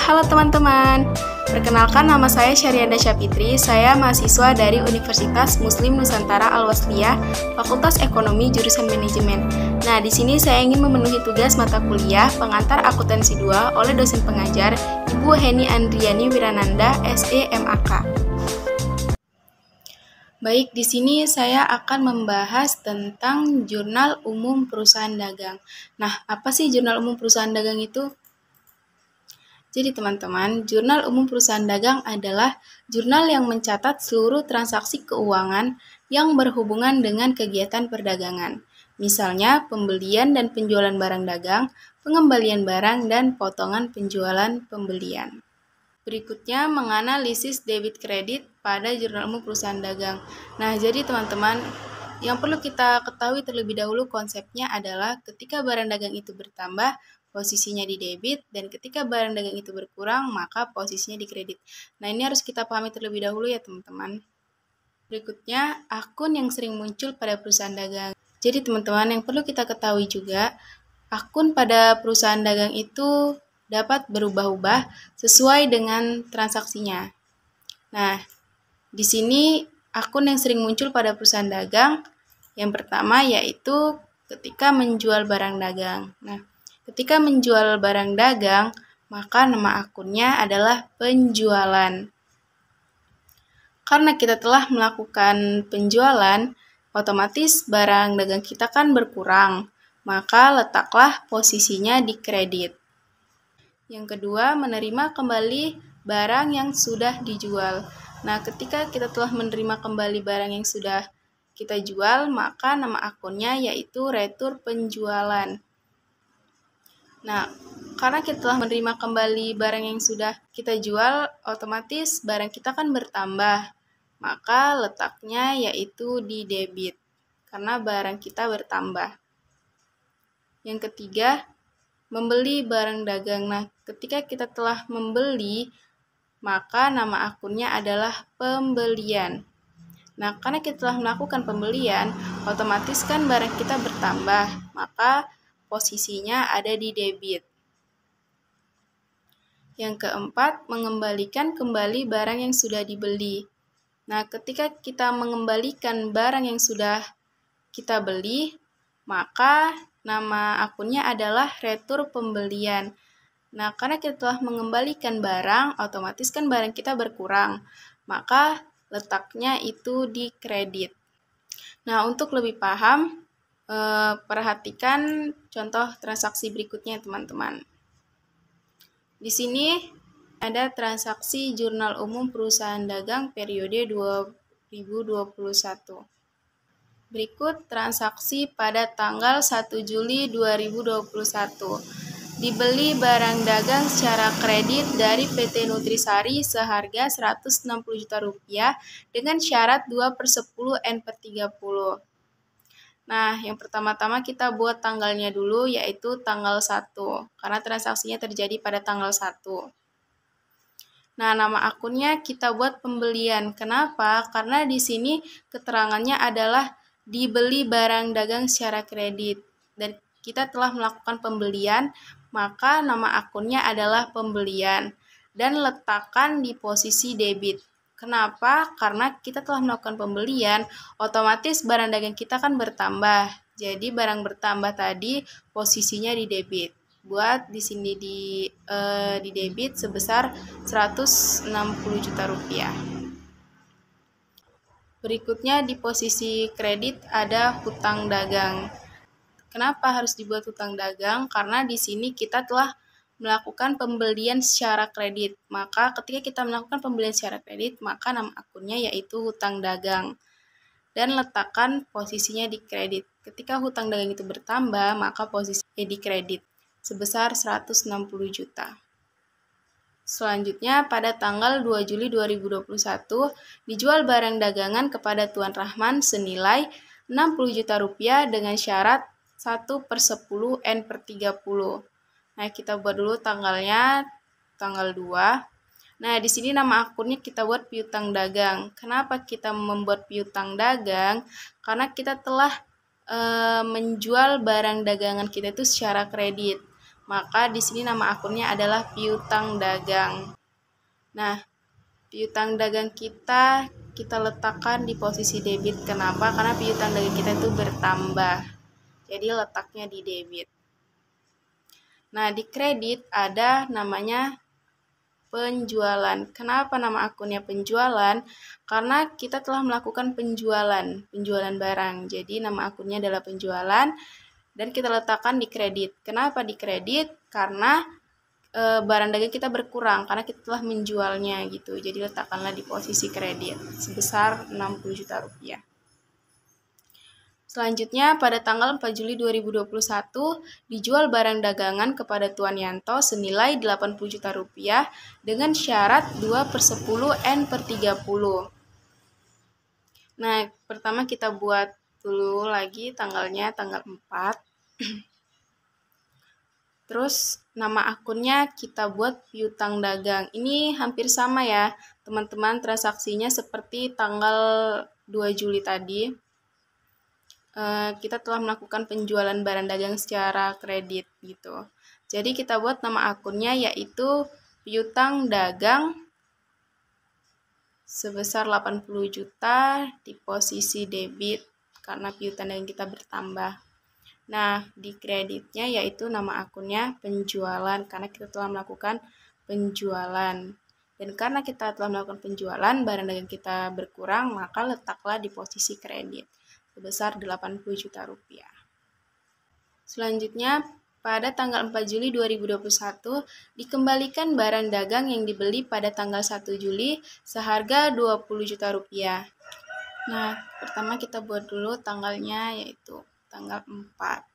Halo teman-teman, perkenalkan nama saya Syarianda Syafitri, saya mahasiswa dari Universitas Muslim Nusantara Al-Wasliyah, Fakultas Ekonomi Jurusan Manajemen. Nah, di sini saya ingin memenuhi tugas mata kuliah Pengantar Akuntansi 2 oleh dosen pengajar Ibu Heni Andriani Wirananda, SE MAK. Baik, di sini saya akan membahas tentang Jurnal Umum Perusahaan Dagang. Nah, apa sih Jurnal Umum Perusahaan Dagang itu? Jadi teman-teman, Jurnal Umum Perusahaan Dagang adalah jurnal yang mencatat seluruh transaksi keuangan yang berhubungan dengan kegiatan perdagangan. Misalnya, pembelian dan penjualan barang dagang, pengembalian barang, dan potongan penjualan pembelian. Berikutnya, menganalisis debit kredit pada Jurnal Umum Perusahaan Dagang. Nah, jadi teman-teman, yang perlu kita ketahui terlebih dahulu konsepnya adalah ketika barang dagang itu bertambah, posisinya di debit, dan ketika barang dagang itu berkurang, maka posisinya di kredit. Nah, ini harus kita pahami terlebih dahulu ya teman-teman. Berikutnya, akun yang sering muncul pada perusahaan dagang. Jadi teman-teman, yang perlu kita ketahui juga, akun pada perusahaan dagang itu dapat berubah-ubah sesuai dengan transaksinya. Nah, di sini akun yang sering muncul pada perusahaan dagang, yang pertama yaitu ketika menjual barang dagang. Nah, ketika menjual barang dagang, maka nama akunnya adalah penjualan. Karena kita telah melakukan penjualan, otomatis barang dagang kita kan berkurang, maka letaklah posisinya di kredit. Yang kedua, menerima kembali barang yang sudah dijual. Nah, ketika kita telah menerima kembali barang yang sudah kita jual, maka nama akunnya yaitu retur penjualan. Nah, karena kita telah menerima kembali barang yang sudah kita jual, otomatis barang kita kan bertambah. Maka letaknya yaitu di debit, karena barang kita bertambah. Yang ketiga, membeli barang dagang. Nah, ketika kita telah membeli, maka nama akunnya adalah pembelian. Nah, karena kita telah melakukan pembelian, otomatis kan barang kita bertambah, maka posisinya ada di debit. Yang keempat, mengembalikan kembali barang yang sudah dibeli. Nah, ketika kita mengembalikan barang yang sudah kita beli, maka nama akunnya adalah retur pembelian. Nah, karena kita telah mengembalikan barang, otomatis kan barang kita berkurang, maka letaknya itu di kredit. Nah, untuk lebih paham, perhatikan contoh transaksi berikutnya teman-teman. Di sini ada transaksi Jurnal Umum Perusahaan Dagang periode 2021. Berikut transaksi pada tanggal 1 Juli 2021. Dibeli barang dagang secara kredit dari PT Nutrisari seharga Rp160 juta dengan syarat 2/10 N/30. Nah, yang pertama-tama kita buat tanggalnya dulu, yaitu tanggal 1, karena transaksinya terjadi pada tanggal 1. Nah, nama akunnya kita buat pembelian. Kenapa? Karena di sini keterangannya adalah dibeli barang dagang secara kredit. Dan kita telah melakukan pembelian, maka nama akunnya adalah pembelian. Dan letakkan di posisi debit. Kenapa? Karena kita telah melakukan pembelian, otomatis barang dagang kita kan bertambah. Jadi barang bertambah tadi posisinya di debit. Buat di sini di debit sebesar Rp160 juta. Berikutnya di posisi kredit ada hutang dagang. Kenapa harus dibuat hutang dagang? Karena di sini kita telah melakukan pembelian secara kredit. Maka ketika kita melakukan pembelian secara kredit, maka nama akunnya yaitu hutang dagang. Dan letakkan posisinya di kredit. Ketika hutang dagang itu bertambah, maka posisinya di kredit sebesar Rp160 juta. Selanjutnya, pada tanggal 2 Juli 2021, dijual barang dagangan kepada Tuan Rahman senilai Rp60 juta dengan syarat 1/10 N/30. Nah, kita buat dulu tanggalnya, tanggal 2. Nah, di sini nama akunnya kita buat piutang dagang. Kenapa kita membuat piutang dagang? Karena kita telah menjual barang dagangan kita itu secara kredit. Maka di sini nama akunnya adalah piutang dagang. Nah, piutang dagang kita letakkan di posisi debit. Kenapa? Karena piutang dagang kita itu bertambah. Jadi letaknya di debit. Nah, di kredit ada namanya penjualan. Kenapa nama akunnya penjualan? Karena kita telah melakukan penjualan barang. Jadi nama akunnya adalah penjualan dan kita letakkan di kredit. Kenapa di kredit? Karena barang dagang kita berkurang karena kita telah menjualnya gitu. Jadi letakkanlah di posisi kredit sebesar 60 juta rupiah. Selanjutnya, pada tanggal 4 Juli 2021, dijual barang dagangan kepada Tuan Yanto senilai 80 juta rupiah dengan syarat 2/10 N/30. Nah, pertama kita buat dulu lagi tanggalnya, tanggal 4. Terus, nama akunnya kita buat piutang dagang. Ini hampir sama ya, teman-teman, transaksinya seperti tanggal 2 Juli tadi. Kita telah melakukan penjualan barang dagang secara kredit gitu. Jadi kita buat nama akunnya yaitu piutang dagang sebesar 80 juta di posisi debit karena piutang dagang kita bertambah. Nah, di kreditnya yaitu nama akunnya penjualan karena kita telah melakukan penjualan. Dan karena kita telah melakukan penjualan, barang dagang kita berkurang, maka letaklah di posisi kredit sebesar 80 juta rupiah. Selanjutnya, pada tanggal 4 Juli 2021, dikembalikan barang dagang yang dibeli pada tanggal 1 Juli seharga 20 juta rupiah. Nah, pertama kita buat dulu tanggalnya yaitu tanggal 4.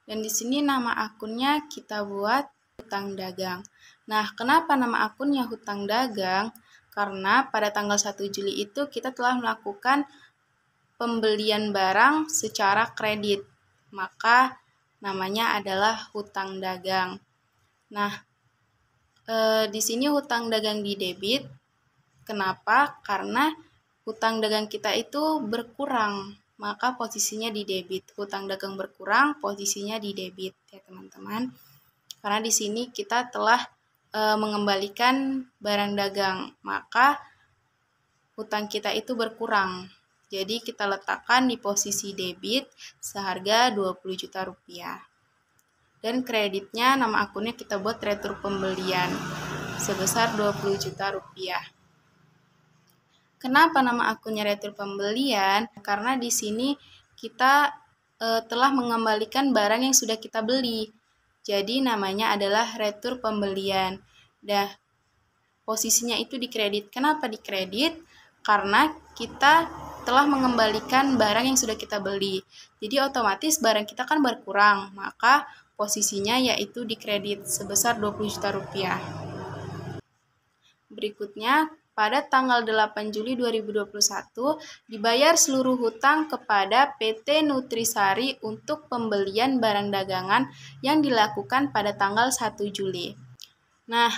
Dan di sini nama akunnya kita buat hutang dagang. Nah, kenapa nama akunnya hutang dagang? Karena pada tanggal 1 Juli itu kita telah melakukan pembelian barang secara kredit, maka namanya adalah hutang dagang. Nah, di sini hutang dagang di debit. Kenapa? Karena hutang dagang kita itu berkurang, maka posisinya di debit. Hutang dagang berkurang, posisinya di debit ya teman-teman. Karena di sini kita telah mengembalikan barang dagang, maka hutang kita itu berkurang. Jadi kita letakkan di posisi debit seharga 20 juta rupiah. Dan kreditnya nama akunnya kita buat retur pembelian sebesar 20 juta rupiah. Kenapa nama akunnya retur pembelian? Karena di sini kita telah mengembalikan barang yang sudah kita beli. Jadi namanya adalah retur pembelian. Dah, posisinya itu di kredit. Kenapa di kredit? Karena kita telah mengembalikan barang yang sudah kita beli. Jadi otomatis barang kita kan berkurang, maka posisinya yaitu di kredit sebesar 20 juta rupiah. Berikutnya, pada tanggal 8 Juli 2021, dibayar seluruh hutang kepada PT Nutrisari untuk pembelian barang dagangan yang dilakukan pada tanggal 1 Juli. Nah,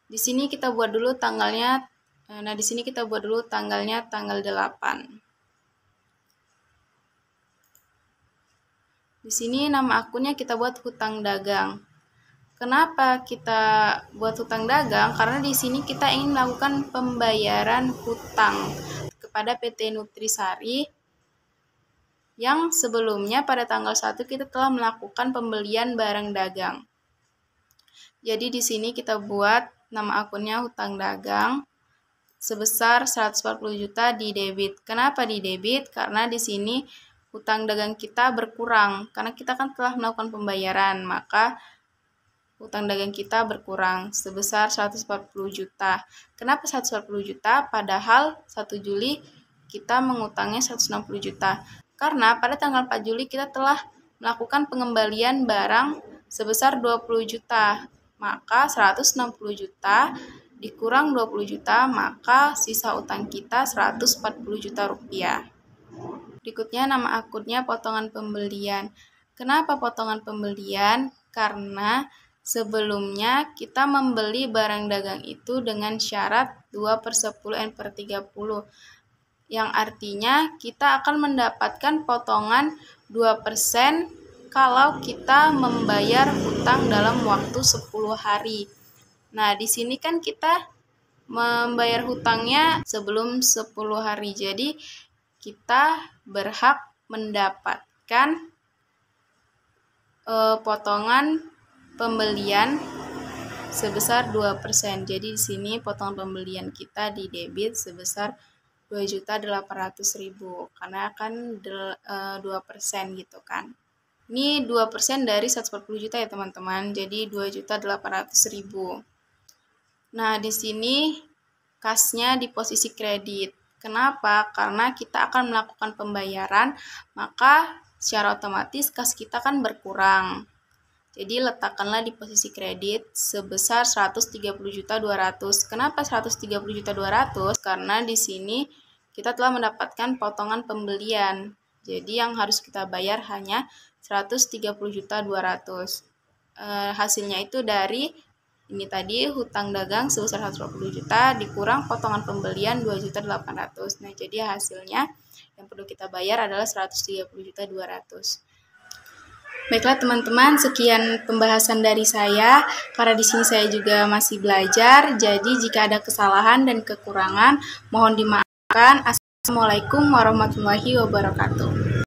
di sini kita buat dulu tanggalnya. Nah, di sini kita buat dulu tanggalnya tanggal 8. Di sini nama akunnya kita buat hutang dagang. Kenapa kita buat hutang dagang? Karena di sini kita ingin melakukan pembayaran hutang kepada PT Nutrisari yang sebelumnya pada tanggal 1 kita telah melakukan pembelian barang dagang. Jadi di sini kita buat nama akunnya hutang dagang sebesar 140 juta di debit. Kenapa di debit? Karena di sini hutang dagang kita berkurang. Karena kita kan telah melakukan pembayaran, maka hutang dagang kita berkurang sebesar 140 juta. Kenapa 140 juta? Padahal 1 Juli kita mengutangnya 160 juta. Karena pada tanggal 4 Juli kita telah melakukan pengembalian barang sebesar 20 juta. Maka 160 juta dikurang 20 juta, maka sisa utang kita 140 juta rupiah. Berikutnya nama akunnya potongan pembelian. Kenapa potongan pembelian? Karena sebelumnya kita membeli barang dagang itu dengan syarat 2/10 N/30. Yang artinya kita akan mendapatkan potongan 2% kalau kita membayar hutang dalam waktu 10 hari. Nah, di sini kan kita membayar hutangnya sebelum 10 hari. Jadi, kita berhak mendapatkan potongan pembelian sebesar 2%. Jadi di sini potongan pembelian kita di debit sebesar 2.800.000 karena kan 2% gitu kan. Ini 2% dari 140 juta ya teman-teman. Jadi 2.800.000. Nah, di sini kasnya di posisi kredit. Kenapa? Karena kita akan melakukan pembayaran, maka secara otomatis kas kita kan berkurang. Jadi letakkanlah di posisi kredit sebesar 130.200.000. Kenapa 130.200.000? Karena di sini kita telah mendapatkan potongan pembelian. Jadi yang harus kita bayar hanya 130.200.000. Hasilnya itu dari ini tadi hutang dagang sebesar 120 juta dikurang potongan pembelian 2.800.000. Nah, jadi hasilnya yang perlu kita bayar adalah 130.200.000. Baiklah teman-teman, sekian pembahasan dari saya. Karena di sini saya juga masih belajar, jadi jika ada kesalahan dan kekurangan mohon dimaafkan. Assalamualaikum warahmatullahi wabarakatuh.